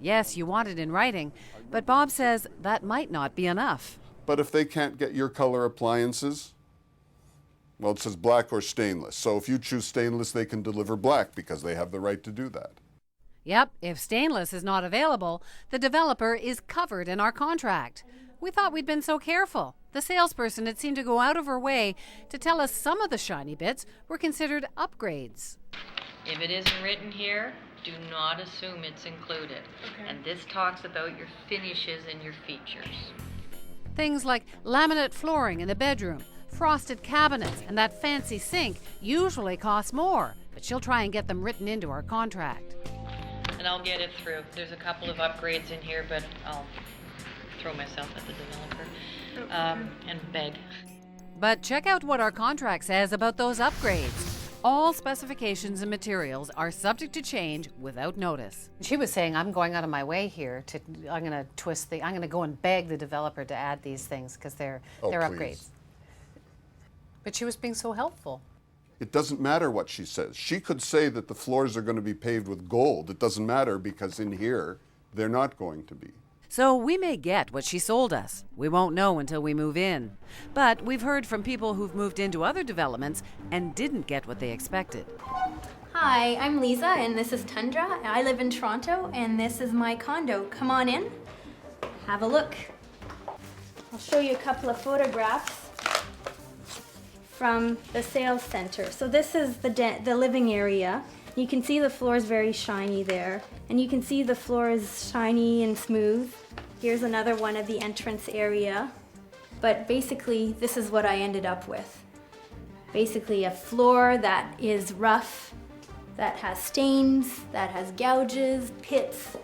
Yes, you want it in writing, but Bob says that might not be enough. But if they can't get your color appliances, well, it says black or stainless. So if you choose stainless, they can deliver black because they have the right to do that. Yep, if stainless is not available, the developer is covered in our contract. We thought we'd been so careful. The salesperson had seemed to go out of her way to tell us some of the shiny bits were considered upgrades. If it isn't written here, do not assume it's included. Okay. And this talks about your finishes and your features. Things like laminate flooring in the bedroom, frosted cabinets, and that fancy sink usually cost more, but she'll try and get them written into our contract. And I'll get it through. There's a couple of upgrades in here, but I'll throw myself at the developer and beg. But check out what our contract says about those upgrades. All specifications and materials are subject to change without notice. She was saying, I'm going out of my way here I'm going to go and beg the developer to add these things because they're upgrades. But she was being so helpful. It doesn't matter what she says. She could say that the floors are going to be paved with gold. It doesn't matter because in here, they're not going to be. So we may get what she sold us. We won't know until we move in. But we've heard from people who've moved into other developments and didn't get what they expected. Hi, I'm Lisa and this is Tundra. I live in Toronto and this is my condo. Come on in, have a look. I'll show you a couple of photographs from the sales center. So this is the living area. You can see the floor is very shiny there, and you can see the floor is shiny and smooth. Here's another one of the entrance area. But basically, this is what I ended up with. Basically a floor that is rough, that has stains, that has gouges, pits,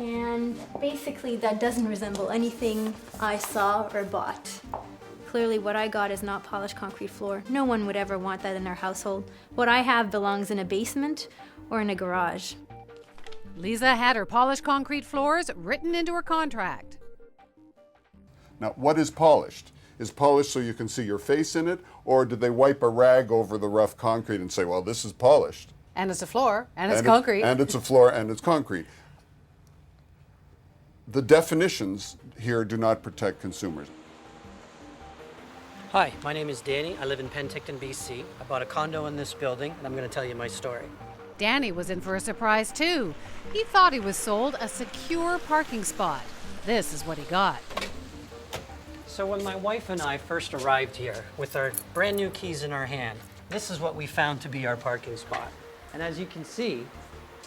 and basically that doesn't resemble anything I saw or bought. Clearly what I got is not polished concrete floor. No one would ever want that in their household. What I have belongs in a basement or in a garage. Lisa had her polished concrete floors written into her contract. Now, what is polished? Is polished so you can see your face in it, or did they wipe a rag over the rough concrete and say, well, this is polished? And it's a floor, and it's concrete. And it's a floor, and it's concrete. The definitions here do not protect consumers. Hi, my name is Danny. I live in Penticton, BC. I bought a condo in this building, and I'm going to tell you my story. Danny was in for a surprise too. He thought he was sold a secure parking spot. This is what he got. So when my wife and I first arrived here with our brand new keys in our hand, this is what we found to be our parking spot. And as you can see,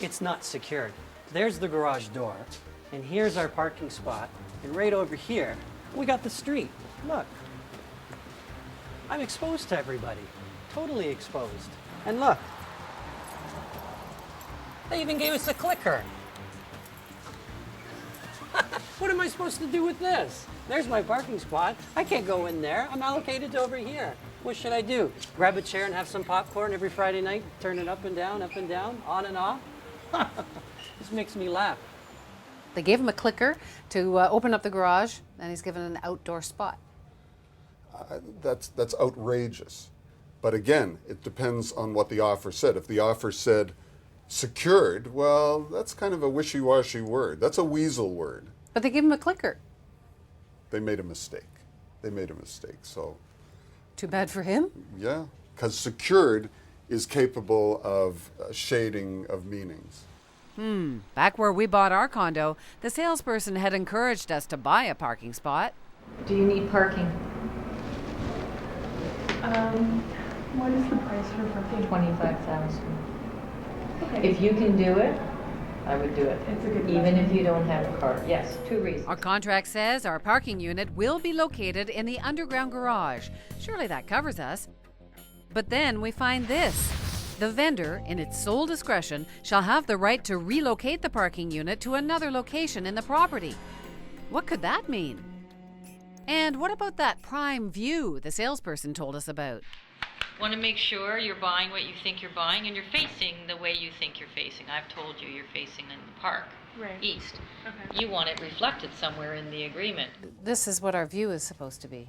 it's not secured. There's the garage door, and here's our parking spot. And right over here, we got the street. Look. I'm exposed to everybody, totally exposed. And look, they even gave us a clicker. What am I supposed to do with this? There's my parking spot. I can't go in there. I'm allocated to over here. What should I do? Grab a chair and have some popcorn every Friday night, turn it up and down, on and off? This makes me laugh. They gave him a clicker to open up the garage, and he's given an outdoor spot. That's outrageous. But again, it depends on what the offer said. If the offer said secured, well, that's kind of a wishy-washy word. That's a weasel word. But they gave him a clicker. They made a mistake. So. Too bad for him? Yeah, because secured is capable of shading of meanings. Back where we bought our condo, the salesperson had encouraged us to buy a parking spot. Do you need parking? What is the price for parking? 25,000. Okay. If you can do it, I would do it. It's a good Even question. if you don't have a car. Yes, 2 reasons. Our contract says our parking unit will be located in the underground garage. Surely that covers us. But then we find this. The vendor, in its sole discretion, shall have the right to relocate the parking unit to another location in the property. What could that mean? And what about that prime view the salesperson told us about? Want to make sure you're buying what you think you're buying and you're facing the way you think you're facing. I've told you you're facing in the park, Right. east. Okay. You want it reflected somewhere in the agreement. This is what our view is supposed to be.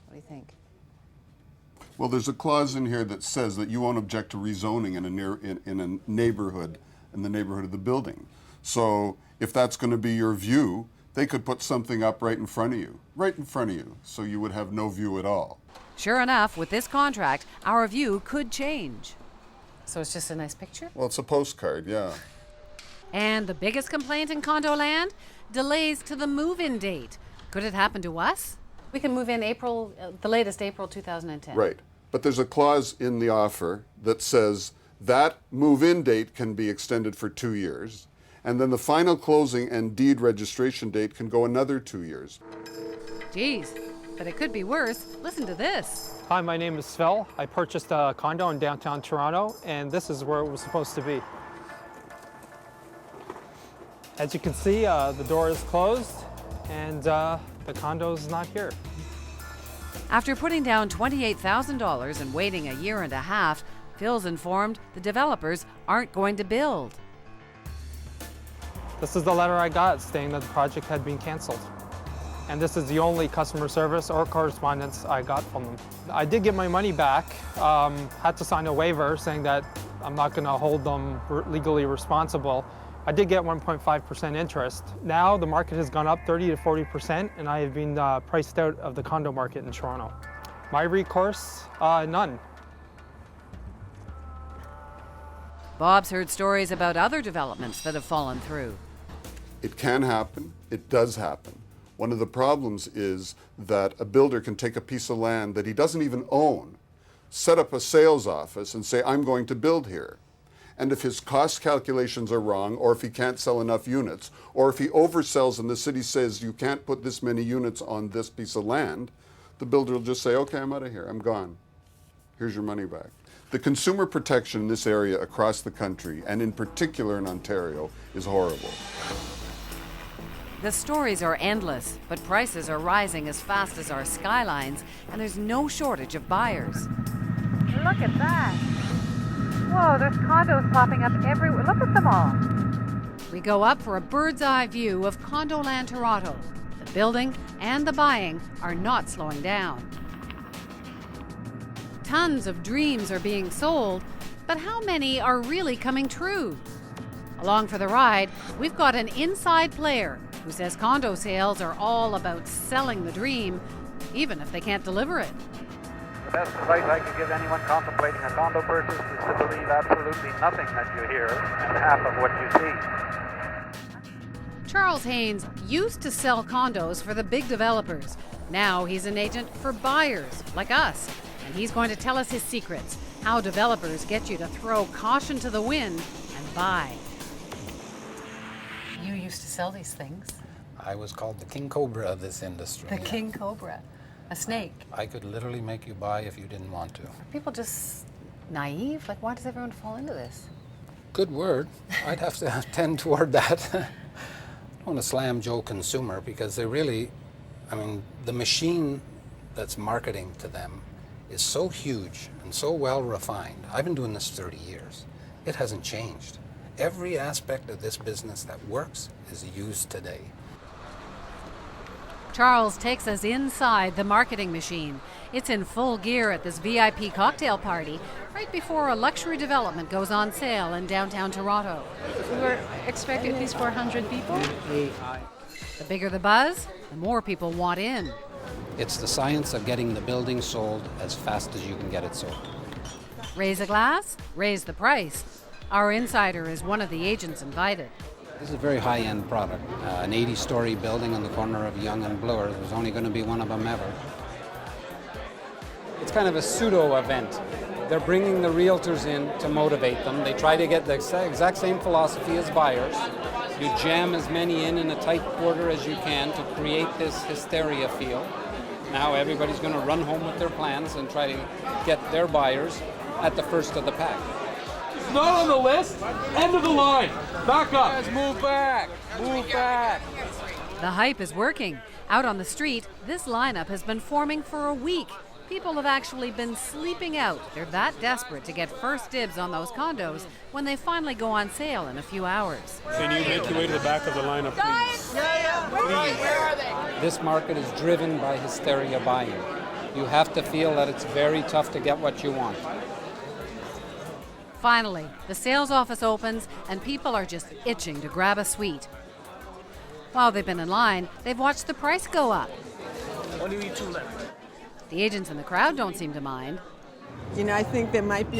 What do you think? Well, there's a clause in here that says that you won't object to rezoning in a neighborhood, in the neighborhood of the building. So if that's going to be your view, they could put something up right in front of you, so you would have no view at all. Sure enough, with this contract, our view could change. So it's just a nice picture? Well, it's a postcard, yeah. And the biggest complaint in condo land? Delays to the move-in date. Could it happen to us? We can move in April, the latest April 2010. Right. But there's a clause in the offer that says that move-in date can be extended for 2 years, and then the final closing and deed registration date can go another 2 years. Geez, but it could be worse. Listen to this. Hi, my name is Svel. I purchased a condo in downtown Toronto, and this is where it was supposed to be. As you can see, the door is closed, and the condo is not here. After putting down $28,000 and waiting a year and a half, Phil's informed the developers aren't going to build. This is the letter I got saying that the project had been canceled. And this is the only customer service or correspondence I got from them. I did get my money back, had to sign a waiver saying that I'm not going to hold them legally responsible. I did get 1.5% interest. Now the market has gone up 30 to 40%, and I have been priced out of the condo market in Toronto. My recourse, none. Bob's heard stories about other developments that have fallen through. It can happen. It does happen. One of the problems is that a builder can take a piece of land that he doesn't even own, set up a sales office and say, I'm going to build here. And if his cost calculations are wrong, or if he can't sell enough units, or if he oversells and the city says you can't put this many units on this piece of land, the builder will just say, okay, I'm out of here, I'm gone. Here's your money back. The consumer protection in this area across the country, and in particular in Ontario, is horrible. The stories are endless, but prices are rising as fast as our skylines, and there's no shortage of buyers. Look at that. Whoa, there's condos popping up everywhere. Look at them all. We go up for a bird's eye view of Condo Land Toronto. The building and the buying are not slowing down. Tons of dreams are being sold, but how many are really coming true? Along for the ride, we've got an inside player who says condo sales are all about selling the dream, even if they can't deliver it. The best advice I could give anyone contemplating a condo purchase is to believe absolutely nothing that you hear and half of what you see. Charles Haynes used to sell condos for the big developers. Now he's an agent for buyers like us, and he's going to tell us his secrets, how developers get you to throw caution to the wind and buy. You used to sell these things. I was called the king cobra of this industry. The king cobra. A snake. I could literally make you buy if you didn't want to. Are people just naive? Like, why does everyone fall into this? Good word. I'd have to tend toward that. I don't want to slam Joe Consumer because they really, the machine that's marketing to them is so huge and so well refined. I've been doing this 30 years. It hasn't changed. Every aspect of this business that works is used today. Charles takes us inside the marketing machine. It's in full gear at this VIP cocktail party right before a luxury development goes on sale in downtown Toronto. We were expecting at least 400 people. The bigger the buzz, the more people want in. It's the science of getting the building sold as fast as you can get it sold. Raise a glass, raise the price. Our insider is one of the agents invited. This is a very high-end product. An 80-story building on the corner of Yonge and Bloor. There's only going to be one of them ever. It's kind of a pseudo event. They're bringing the realtors in to motivate them. They try to get the exact same philosophy as buyers. You jam as many in a tight quarter as you can to create this hysteria feel. Now everybody's going to run home with their plans and try to get their buyers at the first of the pack. It's not on the list. End of the line. Back up. Guys, move back. Move back. The hype is working. Out on the street, this lineup has been forming for a week. People have actually been sleeping out. They're that desperate to get first dibs on those condos when they finally go on sale in a few hours. Can you make your way to the back of the lineup, please? Where are they? This market is driven by hysteria buying. You have to feel that it's very tough to get what you want. Finally, the sales office opens and people are just itching to grab a suite. While they've been in line, they've watched the price go up. Only we two left. The agents in the crowd don't seem to mind. You know, I think there might be